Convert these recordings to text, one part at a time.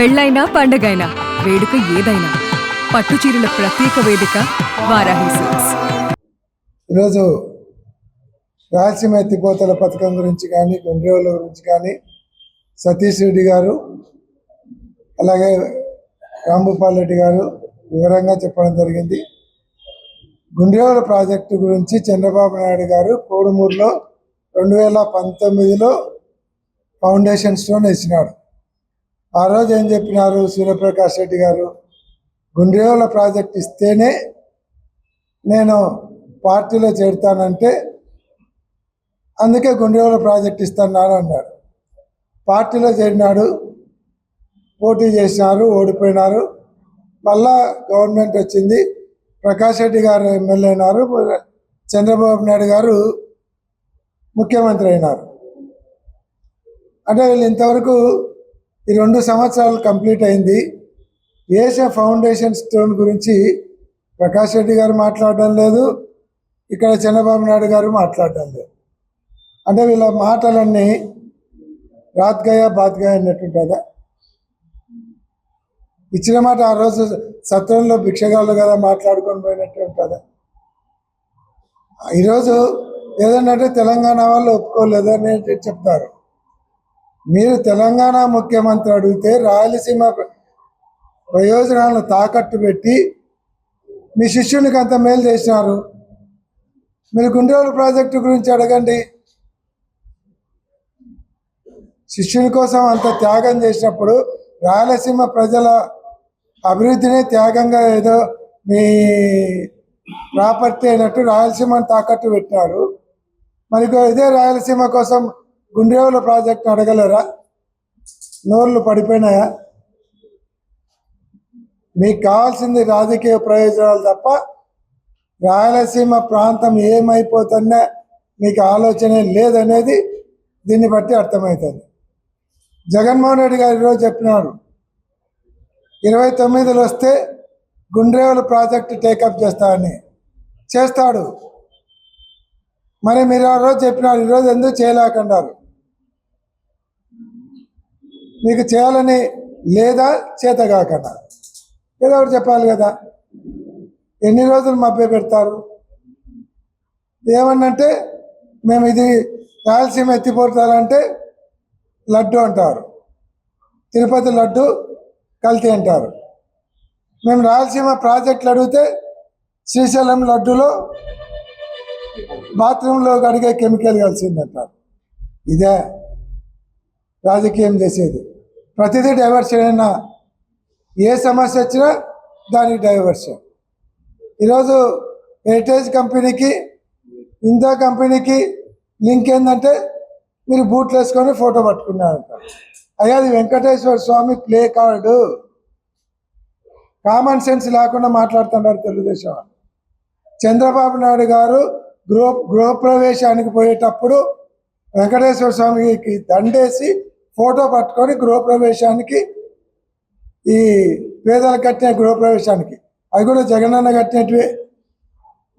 పెళ్ళైనా పండగైనా వేడుక ఏదైనా పట్టు చీరల ప్రత్యేక వేదిక వారాహి సిల్క్స్. ఈరోజు రాయలసీమ ఎత్తిపోతల పథకం గురించి కానీ గుండ్రేవుల గురించి కానీ సతీష్ రెడ్డి గారు అలాగే రాంభూపాల్ రెడ్డి గారు వివరంగా చెప్పడం జరిగింది. గుండ్రేవుల ప్రాజెక్టు గురించి చంద్రబాబు నాయుడు గారు కోడుమూరులో 2019లో ఫౌండేషన్ స్టోన్ వేసినాడు. ఆ రోజు ఏం చెప్పినారు సూర్యప్రకాష్ రెడ్డి గారు, గుండ్రేవుల ప్రాజెక్ట్ ఇస్తేనే నేను పార్టీలో చేరుతానంటే అందుకే గుండ్రేవుల ప్రాజెక్ట్ ఇస్తున్నాను అన్నాడు. పార్టీలో చేరినాడు, పోటీ చేసినారు, ఓడిపోయినారు. మళ్ళా గవర్నమెంట్ వచ్చింది, ప్రకాష్ రెడ్డి గారు ఎమ్మెల్యే అయినారు, చంద్రబాబు నాయుడు గారు ముఖ్యమంత్రి అయినారు. అంటే వీళ్ళు ఇంతవరకు ఈ 2 సంవత్సరాలు కంప్లీట్ అయింది. ఏషియా ఫౌండేషన్ స్టోన్ గురించి ప్రకాష్ రెడ్డి గారు మాట్లాడడం లేదు, ఇక్కడ చంద్రబాబు నాయుడు గారు మాట్లాడడం లేదు. అంటే వీళ్ళ మాటలన్నీ రాత్ గయా బాత్ గయా అన్నట్టుంటుందా? ఇచ్చిన మాట ఆ రోజు సత్రంలో భిక్షగాళ్ళు కదా మాట్లాడుకొని పోయినట్టు ఉంటుందా? ఈరోజు ఏదన్నంటే తెలంగాణ వాళ్ళు ఒప్పుకోలేదు అని చెప్తారు. మీరు తెలంగాణ ముఖ్యమంత్రి అడిగితే రాయలసీమ ప్రయోజనాలను తాకట్టు పెట్టి మీ శిష్యునికి అంత మేలు చేసినారు. మీరు గుండ్రేవుల ప్రాజెక్టు గురించి అడగండి. శిష్యుని కోసం అంత త్యాగం చేసినప్పుడు రాయలసీమ ప్రజల అభివృద్ధిని త్యాగంగా ఏదో మీ ప్రాపర్టీ అయినట్టు రాయలసీమను తాకట్టు పెట్టినారు. మరి ఇదే రాయలసీమ కోసం గుండ్రేవుల ప్రాజెక్టు అడగలేరా? నోర్లు పడిపోయినాయా? మీకు కావాల్సింది రాజకీయ ప్రయోజనాలు తప్ప రాయలసీమ ప్రాంతం ఏమైపోతుందా మీకు ఆలోచనే లేదనేది దీన్ని బట్టి అర్థమవుతుంది. జగన్మోహన్ రెడ్డి గారు ఈరోజు చెప్పినారు 29లో వస్తే గుండ్రేవుల ప్రాజెక్టు టేకప్ చేస్తాడని. చేస్తాడు. మరి మీరు ఆ రోజు చెప్పినారు, ఈరోజు ఎందుకు చేయలేకున్నారు? మీకు చేయాలని లేదా చేత కాకుండా ఏదో ఒకటి చెప్పాలి కదా. ఎన్ని రోజులు మభ్య పెడతారు? ఏమన్నంటే మేము ఇది రాయలసీమ ఎత్తిపోతారంటే లడ్డు అంటారు, తిరుపతి లడ్డు కల్తీ అంటారు. మేము రాయలసీమ ప్రాజెక్టులు అడిగితే శ్రీశైలం లడ్డులో బాత్రూంలో కడిగే కెమికల్ కలిసిందంటారు. ఇదే రాజకీయం చేసేది. ప్రతిదీ డైవర్షన్ అయినా, ఏ సమస్య వచ్చినా దానికి డైవర్షన్. ఈరోజు హెరిటేజ్ కంపెనీకి ఇందా కంపెనీకి లింక్ ఏంటంటే మీరు బూట్లు వేసుకొని ఫోటో పట్టుకున్నారంటారు. అయ్యా అది వెంకటేశ్వర స్వామి ప్లే కార్డు. కామన్ సెన్స్ లేకుండా మాట్లాడుతున్నారు తెలుగుదేశం. చంద్రబాబు నాయుడు గారు గృహప్రవేశానికి పోయేటప్పుడు వెంకటేశ్వర స్వామికి దండేసి ఫోటో పట్టుకొని గృహప్రవేశానికి, ఈ పేదలు కట్టిన గృహప్రవేశానికి, అవి కూడా జగనన్న కట్టినట్టువే,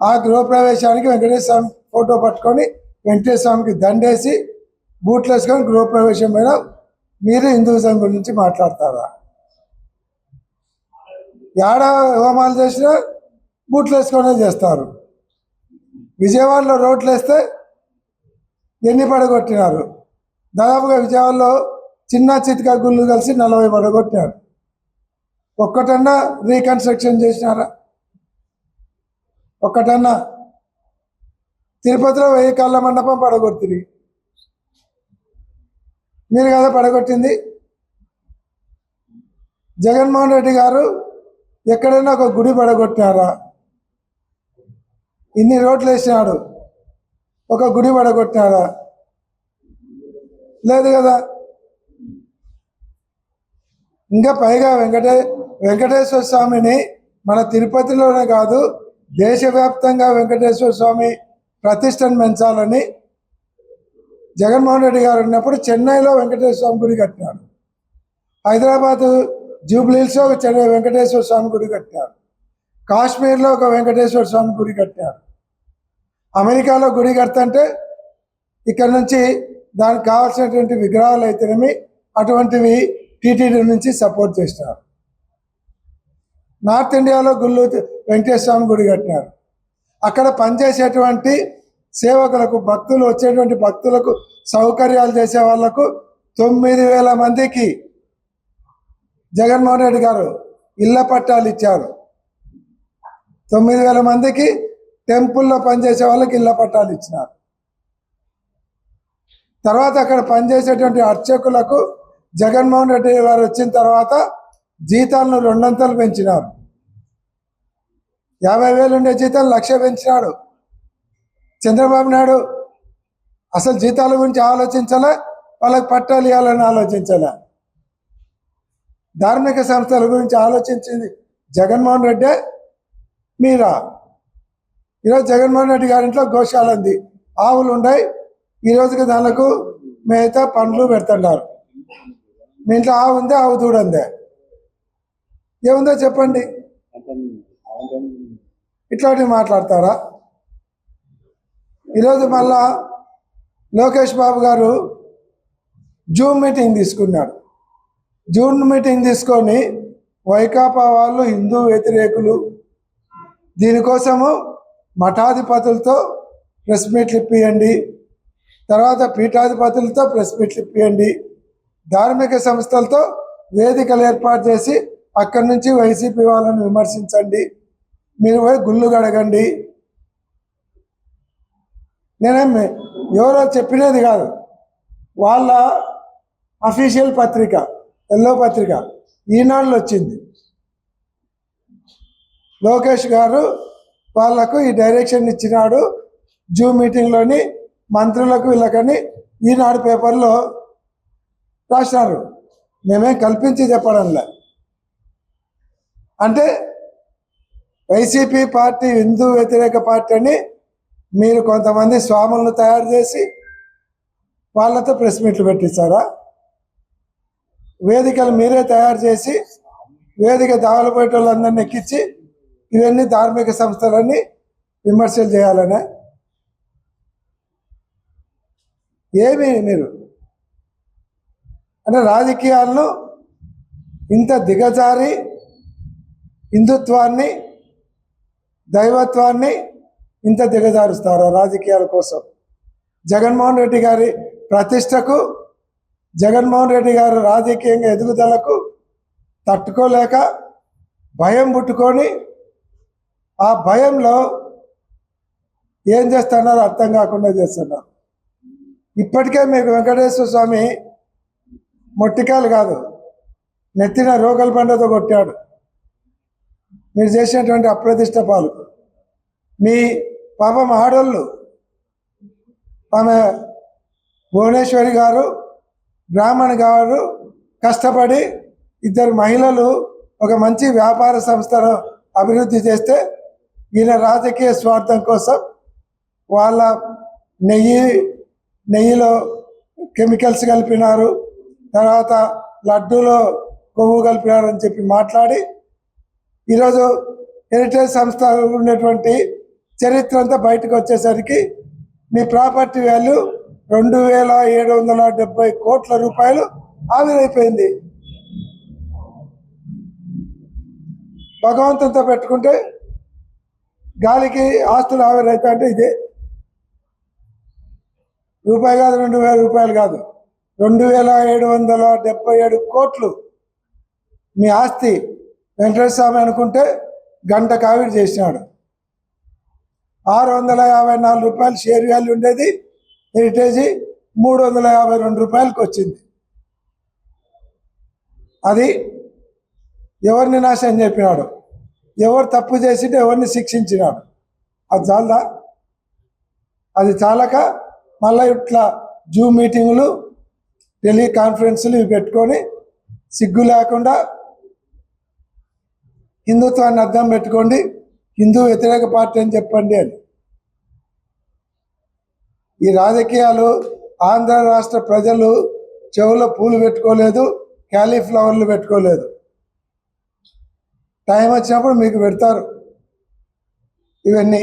ఆ గృహప్రవేశానికి వెంకటేశ్వర స్వామి ఫోటో పట్టుకొని వెంకటేశ్వర స్వామికి దండేసి బూట్లు వేసుకొని గృహప్రవేశం మీద మీరు హిందూయిజం గురించి మాట్లాడతారా? ఏడ హోమాలు చేసినా బూట్లు వేసుకొనే చేస్తారు. విజయవాడలో రోడ్లు వేస్తే ఎన్ని పడగొట్టినారు? దాదాపుగా విజయవాడలో చిన్న చితికా గుళ్ళు కలిసి 40 పడగొట్టినారు. ఒక్కటన్నా రీకన్స్ట్రక్షన్ చేసినారా? ఒక్కటన్నా? తిరుపతిలో 1000 కాళ్ళ మండపం పడగొట్టింది, మీరు కదా పడగొట్టింది. జగన్మోహన్ రెడ్డి గారు ఎక్కడైనా ఒక గుడి పడగొట్టినారా? ఇన్ని రోడ్లు వేసినాడు, ఒక గుడి పడగొట్టినారా? లేదు కదా. ఇంకా పైగా వెంకటేశ్వర స్వామిని మన తిరుపతిలోనే కాదు దేశవ్యాప్తంగా వెంకటేశ్వర స్వామి ప్రతిష్టను పెంచాలని జగన్మోహన్ రెడ్డి గారు ఉన్నప్పుడు చెన్నైలో వెంకటేశ్వర స్వామి గుడి కట్టినాడు. హైదరాబాదు జూబ్లీహిల్స్లో ఒక వెంకటేశ్వర స్వామి గుడి కట్టినారు. కాశ్మీర్లో ఒక వెంకటేశ్వర స్వామి గుడి కట్టినారు. అమెరికాలో గుడి కడతంటే ఇక్కడ నుంచి దానికి కావాల్సినటువంటి విగ్రహాలు అయితేనేమి అటువంటివి టీటీడీ నుంచి సపోర్ట్ చేసినారు. నార్త్ ఇండియాలో గుళ్ళు వెంకటేశ్వర స్వామి గుడి కట్టినారు. అక్కడ పనిచేసేటువంటి సేవకులకు, భక్తులు వచ్చేటువంటి భక్తులకు సౌకర్యాలు చేసే వాళ్లకు 9,000 మందికి జగన్మోహన్ రెడ్డి గారు ఇళ్ల పట్టాలు ఇచ్చారు. 9,000 మందికి టెంపుల్లో పనిచేసే వాళ్ళకి ఇళ్ల పట్టాలు ఇచ్చినారు. తర్వాత అక్కడ పనిచేసేటువంటి అర్చకులకు జగన్మోహన్ రెడ్డి గారు వచ్చిన తర్వాత జీతాలను 200 పెంచినారు. 50,000 ఉండే జీతాలు 1,00,000 పెంచినాడు. చంద్రబాబు నాయుడు అసలు జీతాల గురించి ఆలోచించలే, వాళ్ళకి పట్టాలు ఇవ్వాలని ఆలోచించలే. ధార్మిక సంస్థల గురించి ఆలోచించింది జగన్మోహన్ రెడ్డే, మీరా? ఈరోజు జగన్మోహన్ రెడ్డి గారింట్లో గోశాల ఉంది, ఆవులు ఉన్నాయి. ఈ రోజుకి దానికి మిగతా పండ్లు పెడుతున్నారు. మీ ఇంట్లో ఆవు ఉంది, ఆవు దూడందే, ఏముందో చెప్పండి. ఇట్లాంటివి మాట్లాడతారా? ఈరోజు మళ్ళా లోకేష్ బాబు గారు జూమ్ మీటింగ్ తీసుకున్నాడు. జూమ్ మీటింగ్ తీసుకొని వైకాపా వాళ్ళు హిందూ వ్యతిరేకులు, దీనికోసము మఠాధిపతులతో ప్రెస్ మీట్లు ఇప్పియండి, తర్వాత పీఠాధిపతులతో ప్రెస్ మీట్లు ఇప్పియండి, ధార్మిక సంస్థలతో వేదికలు ఏర్పాటు చేసి అక్కడి నుంచి వైసీపీ వాళ్ళని విమర్శించండి, మీరు పోయి గుళ్ళు గడగండి. నేనేం ఎవరో చెప్పినది కాదు, వాళ్ళ అఫీషియల్ పత్రిక, ఎల్లో పత్రిక ఈనాడులో వచ్చింది. లోకేష్ గారు వాళ్లకు ఈ డైరెక్షన్ ఇచ్చినాడు జూమ్ మీటింగ్లోని మంత్రులకు, వీళ్ళకని ఈనాడు పేపర్లో రాసినారు. మేమేం కల్పించి చెప్పడంలే. అంటే వైసీపీ పార్టీ హిందూ వ్యతిరేక పార్టీ అని మీరు కొంతమంది స్వాములను తయారు చేసి వాళ్ళతో ప్రెస్ మీట్లు పెట్టిస్తారా? వేదికలు మీరే తయారు చేసి వేదిక దావలపోయే వాళ్ళందరినీ ఎక్కించి ఇవన్నీ ధార్మిక సంస్థలన్నీ విమర్శలు చేయాలనే? ఏమి మీరు అంటే రాజకీయాలను ఇంత దిగజారి హిందుత్వాన్ని, దైవత్వాన్ని ఇంత దిగజారుస్తారా రాజకీయాల కోసం? జగన్మోహన్ రెడ్డి గారి ప్రతిష్టకు, జగన్మోహన్ రెడ్డి గారు రాజకీయంగా ఎదుగుదలకు తట్టుకోలేక భయం పుట్టుకొని ఆ భయంలో ఏం చేస్తున్నారో అర్థం కాకుండా చేస్తున్నారు. ఇప్పటికే మీకు వెంకటేశ్వర స్వామి మొట్టికాయలు కాదు, నెత్తిన రోకల పండుగతో కొట్టాడు మీరు చేసినటువంటి అప్రతిష్ట పాలు. మీ పాపం ఆడోళ్ళు, ఆమె భువనేశ్వరి గారు, బ్రాహ్మణ్ గారు కష్టపడి 2 మహిళలు ఒక మంచి వ్యాపార సంస్థను అభివృద్ధి చేస్తే ఈయన రాజకీయ స్వార్థం కోసం వాళ్ళ నెయ్యిలో కెమికల్స్ కలిపినారు, తర్వాత లడ్డూలో కొవ్వు కలిపినారని చెప్పి మాట్లాడి ఈరోజు హెరిటేజ్ సంస్థ ఉన్నటువంటి చరిత్ర అంతా బయటకు వచ్చేసరికి మీ ప్రాపర్టీ వాల్యూ 2,770 కోట్ల రూపాయలు ఆవిరైపోయింది. భగవంతునితో పెట్టుకుంటే గాలికి ఆస్తులు ఆవిరైతే అంటే ఇదే. రూపాయి కాదు, 2,000 రూపాయలు కాదు, 2,777 కోట్లు మీ ఆస్తి. వెంకటేశ్వర స్వామి అనుకుంటే గంట కావిడి చేసినాడు. 654 రూపాయలు షేర్ వాల్యూ ఉండేది హెరిటేజీ 352 రూపాయలకి వచ్చింది. అది ఎవరిని నాశనం చెప్పినాడు, ఎవరు తప్పు చేసింటే ఎవరిని శిక్షించినాడు. అది చాలదా? అది చాలక మళ్ళీ ఇట్లా జూమ్ మీటింగులు, టెలికాన్ఫరెన్సులు ఇవి పెట్టుకొని సిగ్గు లేకుండా హిందుత్వాన్ని అర్థం పెట్టుకోండి, హిందూ వ్యతిరేక పార్టీ అని చెప్పండి అని. ఈ రాజకీయాలు ఆంధ్ర రాష్ట్ర ప్రజలు చెవులో పూలు పెట్టుకోలేదు, క్యాలీఫ్లవర్లు పెట్టుకోలేదు. టైం వచ్చినప్పుడు మీకు పెడతారు ఇవన్నీ.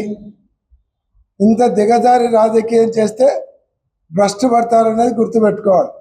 ఇంత దిగజారి రాజకీయం చేస్తే భ్రష్టు పడతారనేది గుర్తుపెట్టుకోవాలి.